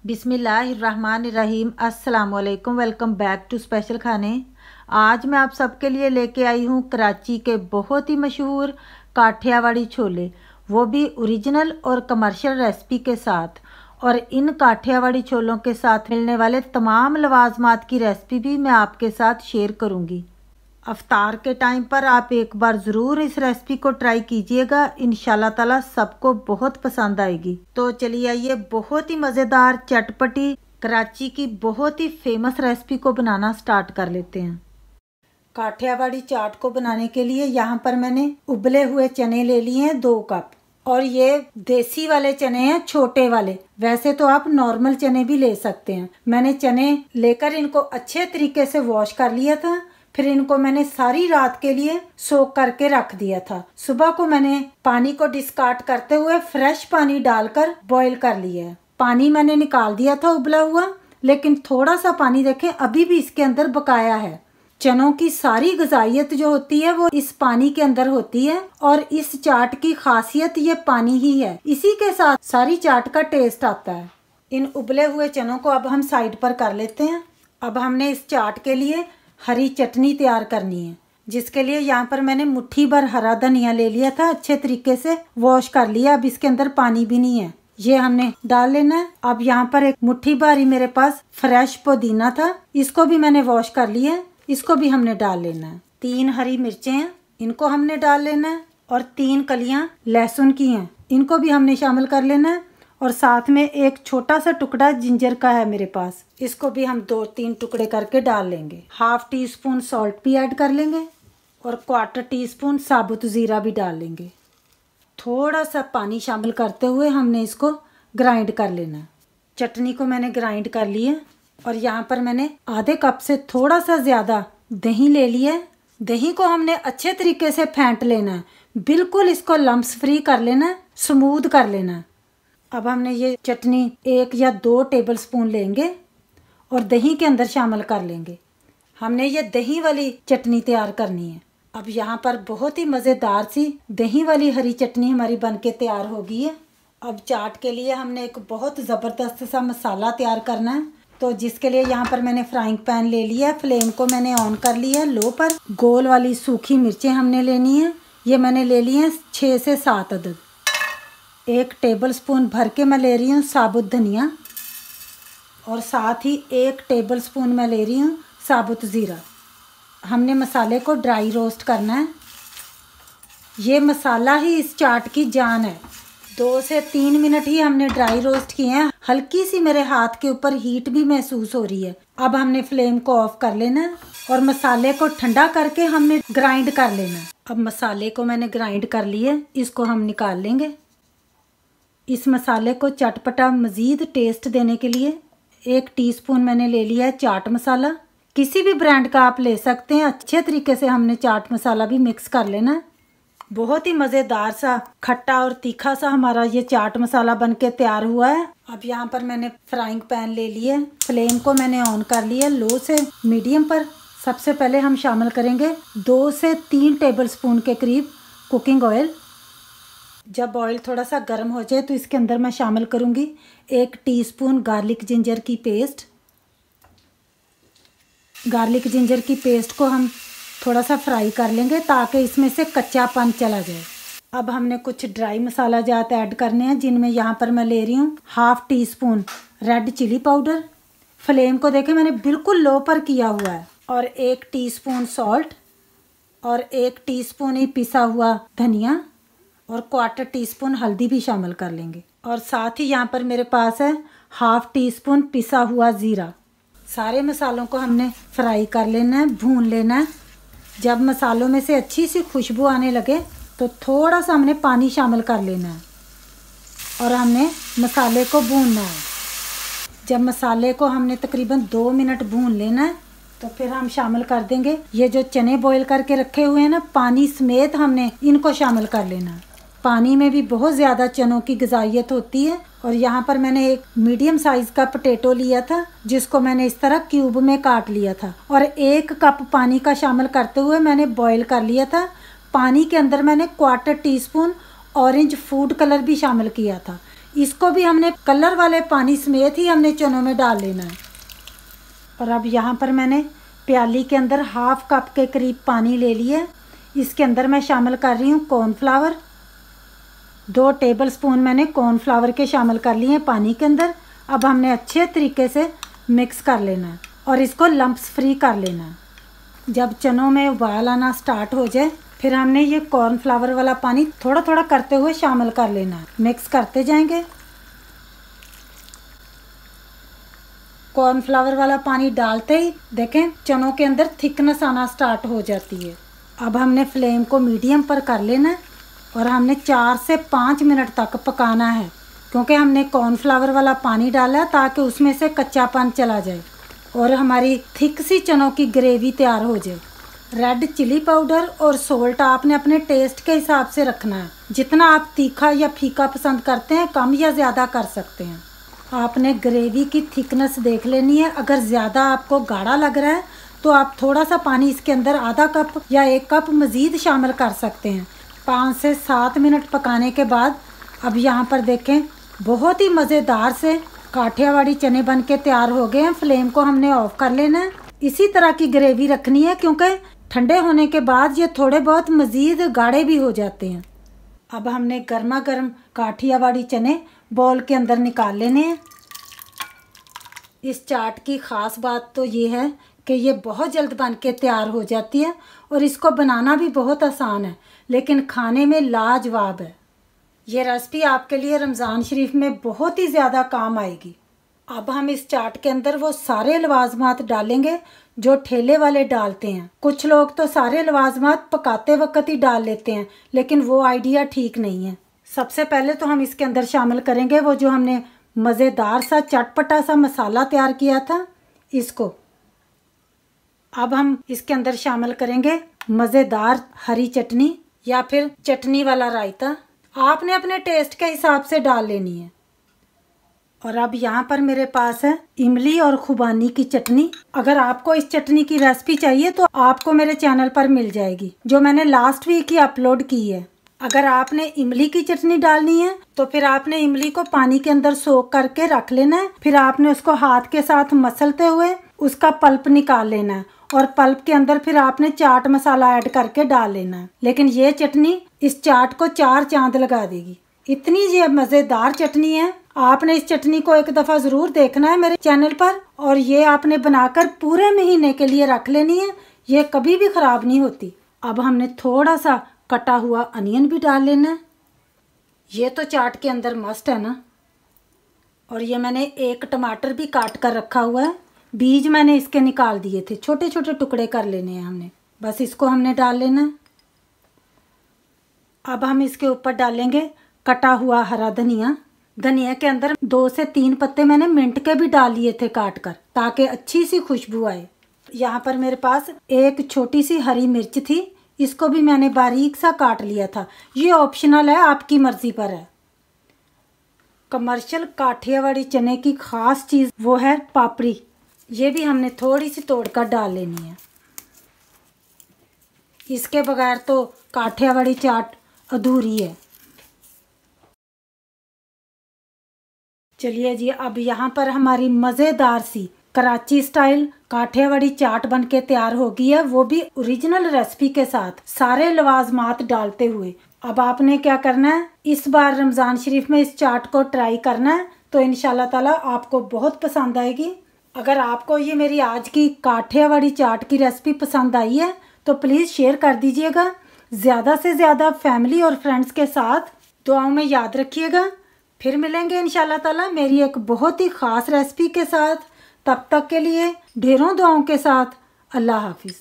बिस्मिल्लाहिर्रहमानिर्रहीम। अस्सलाम वालेकुम। वेलकम बैक टू स्पेशल खाने। आज मैं आप सबके लिए लेके आई हूँ कराची के बहुत ही मशहूर काठियावाड़ी छोले, वो भी ओरिजिनल और कमर्शियल रेसिपी के साथ। और इन काठियावाड़ी छोलों के साथ मिलने वाले तमाम लवाजमात की रेसिपी भी मैं आपके साथ शेयर करूँगी। अफ्तार के टाइम पर आप एक बार ज़रूर इस रेसिपी को ट्राई कीजिएगा, इंशाल्लाह ताला सबको बहुत पसंद आएगी। तो चलिए आइए बहुत ही मज़ेदार चटपटी कराची की बहुत ही फेमस रेसिपी को बनाना स्टार्ट कर लेते हैं। काठियावाड़ी चाट को बनाने के लिए यहाँ पर मैंने उबले हुए चने ले लिए हैं 2 कप, और ये देसी वाले चने हैं, छोटे वाले। वैसे तो आप नॉर्मल चने भी ले सकते हैं। मैंने चने लेकर इनको अच्छे तरीके से वॉश कर लिया था, फिर इनको मैंने सारी रात के लिए सोक करके रख दिया था। सुबह को मैंने पानी को डिस्कार्ड करते हुए फ्रेश पानी डालकर बॉईल कर लिया है। पानी मैंने निकाल दिया था उबला हुआ, लेकिन थोड़ा सा पानी देखें अभी भी इसके अंदर बकाया है। चनों की सारी ग़िज़ाइयत जो होती है वो इस पानी के अंदर होती है, और इस चाट की खासियत ये पानी ही है। इसी के साथ सारी चाट का टेस्ट आता है। इन उबले हुए चनों को अब हम साइड पर कर लेते हैं। अब हमने इस चाट के लिए हरी चटनी तैयार करनी है, जिसके लिए यहाँ पर मैंने मुट्ठी भर हरा धनिया ले लिया था, अच्छे तरीके से वॉश कर लिया। अब इसके अंदर पानी भी नहीं है, ये हमने डाल लेना है। अब यहाँ पर एक मुट्ठी भर ही मेरे पास फ्रेश पुदीना था, इसको भी मैंने वॉश कर लिया, इसको भी हमने डाल लेना है। 3 हरी मिर्चें हैं, इनको हमने डाल लेना है, और 3 कलियां लहसुन की हैं, इनको भी हमने शामिल कर लेना है। और साथ में एक छोटा सा टुकड़ा जिंजर का है मेरे पास, इसको भी हम 2-3 टुकड़े करके डाल लेंगे। 1/2 टीस्पून सॉल्ट भी ऐड कर लेंगे, और 1/4 टीस्पून साबुत ज़ीरा भी डाल लेंगे। थोड़ा सा पानी शामिल करते हुए हमने इसको ग्राइंड कर लेना है। चटनी को मैंने ग्राइंड कर लिया, और यहाँ पर मैंने आधे कप से थोड़ा सा ज़्यादा दही ले लिया है। दही को हमने अच्छे तरीके से फेंट लेना है, बिल्कुल इसको लम्स फ्री कर लेना है, स्मूथ कर लेना है। अब हमने ये चटनी 1 या 2 टेबलस्पून लेंगे और दही के अंदर शामिल कर लेंगे। हमने ये दही वाली चटनी तैयार करनी है। अब यहाँ पर बहुत ही मज़ेदार सी दही वाली हरी चटनी हमारी बनके तैयार हो गई है। अब चाट के लिए हमने एक बहुत ज़बरदस्त सा मसाला तैयार करना है, तो जिसके लिए यहाँ पर मैंने फ्राइंग पैन ले लिया है। फ्लेम को मैंने ऑन कर लिया है लो पर। गोल वाली सूखी मिर्चें हमने लेनी है, ये मैंने ले ली हैं 6 से 7 अदद। 1 टेबलस्पून भर के मैं ले रही हूँ साबुत धनिया, और साथ ही 1 टेबलस्पून मैं ले रही हूँ साबुत ज़ीरा। हमने मसाले को ड्राई रोस्ट करना है, ये मसाला ही इस चाट की जान है। 2 से 3 मिनट ही हमने ड्राई रोस्ट किए हैं। हल्की सी मेरे हाथ के ऊपर हीट भी महसूस हो रही है। अब हमने फ्लेम को ऑफ कर लेना है, और मसाले को ठंडा करके हमने ग्राइंड कर लेना है। अब मसाले को मैंने ग्राइंड कर लिया, इसको हम निकाल लेंगे। इस मसाले को चटपटा मज़ीद टेस्ट देने के लिए 1 टीस्पून मैंने ले लिया है चाट मसाला। किसी भी ब्रांड का आप ले सकते हैं। अच्छे तरीके से हमने चाट मसाला भी मिक्स कर लेना है। बहुत ही मज़ेदार सा खट्टा और तीखा सा हमारा ये चाट मसाला बनके तैयार हुआ है। अब यहाँ पर मैंने फ्राइंग पैन ले लिया, फ्लेम को मैंने ऑन कर लिया लो से मीडियम पर। सबसे पहले हम शामिल करेंगे 2 से 3 टेबलस्पून के करीब कुकिंग ऑयल। जब ऑयल थोड़ा सा गर्म हो जाए तो इसके अंदर मैं शामिल करूँगी 1 टीस्पून गार्लिक जिंजर की पेस्ट। गार्लिक जिंजर की पेस्ट को हम थोड़ा सा फ्राई कर लेंगे ताकि इसमें से कच्चापन चला जाए। अब हमने कुछ ड्राई मसाला जात ऐड करने हैं, जिनमें यहाँ पर मैं ले रही हूँ 1/2 teaspoon red chilli powder. Flame को देखें मैंने बिल्कुल लो पर किया हुआ है। और 1 टीस्पून सॉल्ट, और 1 टीस्पून ही पिसा हुआ धनिया, और 1/4 टीस्पून हल्दी भी शामिल कर लेंगे। और साथ ही यहाँ पर मेरे पास है 1/2 टीस्पून पिसा हुआ ज़ीरा। सारे मसालों को हमने फ्राई कर लेना है, भून लेना है। जब मसालों में से अच्छी सी खुशबू आने लगे तो थोड़ा सा हमने पानी शामिल कर लेना है, और हमने मसाले को भूनना है। जब मसाले को हमने तकरीबन 2 मिनट भून लेना है, तो फिर हम शामिल कर देंगे ये जो चने बॉईल करके रखे हुए हैं ना, पानी समेत हमने इनको शामिल कर लेना है। पानी में भी बहुत ज़्यादा चनों की ग़िज़ाइयत होती है। और यहाँ पर मैंने एक मीडियम साइज़ का पोटैटो लिया था, जिसको मैंने इस तरह क्यूब में काट लिया था, और 1 कप पानी का शामिल करते हुए मैंने बॉईल कर लिया था। पानी के अंदर मैंने 1/4 टीस्पून ऑरेंज फूड कलर भी शामिल किया था। इसको भी हमने कलर वाले पानी समेत ही हमने चनों में डाल लेना है। और अब यहाँ पर मैंने प्याली के अंदर 1/2 कप के करीब पानी ले लिया। इसके अंदर मैं शामिल कर रही हूँ कॉर्नफ्लावर। 2 टेबलस्पून मैंने कॉर्नफ्लावर के शामिल कर लिए हैं पानी के अंदर। अब हमने अच्छे तरीके से मिक्स कर लेना है और इसको लम्प्स फ्री कर लेना है। जब चनों में उबाल आना स्टार्ट हो जाए फिर हमने ये कॉर्नफ्लावर वाला पानी थोड़ा थोड़ा करते हुए शामिल कर लेना है। मिक्स करते जाएंगे। कॉर्नफ्लावर वाला पानी डालते ही देखें चनों के अंदर थिकनेस आना स्टार्ट हो जाती है। अब हमने फ्लेम को मीडियम पर कर लेना है और हमने 4 से 5 मिनट तक पकाना है, क्योंकि हमने कॉर्नफ्लावर वाला पानी डाला है ताकि उसमें से कच्चापन चला जाए और हमारी थिक सी चनों की ग्रेवी तैयार हो जाए। रेड चिली पाउडर और सोल्ट आपने अपने टेस्ट के हिसाब से रखना है। जितना आप तीखा या फीका पसंद करते हैं कम या ज़्यादा कर सकते हैं। आपने ग्रेवी की थिकनेस देख लेनी है। अगर ज़्यादा आपको गाढ़ा लग रहा है तो आप थोड़ा सा पानी इसके अंदर आधा कप या 1 कप मज़ीद शामिल कर सकते हैं। 5 से 7 मिनट पकाने के बाद अब यहाँ पर देखें बहुत ही मज़ेदार से काठियावाड़ी चने बन के तैयार हो गए हैं। फ्लेम को हमने ऑफ कर लेना है। इसी तरह की ग्रेवी रखनी है, क्योंकि ठंडे होने के बाद ये थोड़े बहुत मज़ीद गाढ़े भी हो जाते हैं। अब हमने गर्मा गर्म काठियावाड़ी चने बॉल के अंदर निकाल लेने हैं। इस चाट की ख़ास बात तो ये है कि ये बहुत जल्द बन के तैयार हो जाती है और इसको बनाना भी बहुत आसान है, लेकिन खाने में लाजवाब है। ये रेसिपी आपके लिए रमज़ान शरीफ में बहुत ही ज़्यादा काम आएगी। अब हम इस चाट के अंदर वो सारे लवाजमात डालेंगे जो ठेले वाले डालते हैं। कुछ लोग तो सारे लवाजमात पकाते वक्त ही डाल लेते हैं, लेकिन वो आइडिया ठीक नहीं है। सबसे पहले तो हम इसके अंदर शामिल करेंगे वो जो हमने मज़ेदार सा चटपटा सा मसाला तैयार किया था, इसको। अब हम इसके अंदर शामिल करेंगे मज़ेदार हरी चटनी या फिर चटनी वाला रायता। आपने अपने टेस्ट के हिसाब से डाल लेनी है। और अब यहाँ पर मेरे पास है इमली और खुबानी की चटनी। अगर आपको इस चटनी की रेसिपी चाहिए तो आपको मेरे चैनल पर मिल जाएगी, जो मैंने लास्ट वीक ही अपलोड की है। अगर आपने इमली की चटनी डालनी है तो फिर आपने इमली को पानी के अंदर सोक करके रख लेना है। फिर आपने उसको हाथ के साथ मसलते हुए उसका पल्प निकाल लेना है और पल्प के अंदर फिर आपने चाट मसाला ऐड करके डाल लेना है। लेकिन ये चटनी इस चाट को 4 चांद लगा देगी। इतनी ये मज़ेदार चटनी है। आपने इस चटनी को एक दफ़ा ज़रूर देखना है मेरे चैनल पर, और ये आपने बनाकर पूरे महीने के लिए रख लेनी है। ये कभी भी ख़राब नहीं होती। अब हमने थोड़ा सा कटा हुआ अनियन भी डाल लेना है। ये तो चाट के अंदर मस्ट है ना। और ये मैंने 1 टमाटर भी काट कर रखा हुआ है। बीज मैंने इसके निकाल दिए थे। छोटे छोटे टुकड़े कर लेने हैं हमने। बस इसको हमने डाल लेना है। अब हम इसके ऊपर डालेंगे कटा हुआ हरा धनिया। धनिया के अंदर 2 से 3 पत्ते मैंने मिंट के भी डाल लिए थे काट कर, ताकि अच्छी सी खुशबू आए। यहाँ पर मेरे पास एक छोटी सी हरी मिर्च थी, इसको भी मैंने बारीक सा काट लिया था। ये ऑप्शनल है, आपकी मर्जी पर है। कमर्शियल काठियावाड़ी चने की खास चीज़ वो है पापड़ी। ये भी हमने थोड़ी सी तोड़कर डाल लेनी है। इसके बगैर तो काठियावाड़ी चाट अधूरी है। चलिए जी, अब यहाँ पर हमारी मज़ेदार सी कराची स्टाइल काठियावाड़ी चाट बन के तैयार हो गई है, वो भी ओरिजिनल रेसिपी के साथ, सारे लवाजमात डालते हुए। अब आपने क्या करना है, इस बार रमज़ान शरीफ में इस चाट को ट्राई करना है, तो इंशाल्लाह ताला आपको बहुत पसंद आएगी। अगर आपको ये मेरी आज की काठियावाड़ी चाट की रेसिपी पसंद आई है तो प्लीज़ शेयर कर दीजिएगा। ज़्यादा से ज़्यादा फैमिली और फ्रेंड्स के साथ दुआओं में याद रखिएगा। फिर मिलेंगे इंशाल्लाह ताला मेरी एक बहुत ही ख़ास रेसिपी के साथ। तब तक के लिए ढेरों दुआओं के साथ अल्लाह हाफिज़।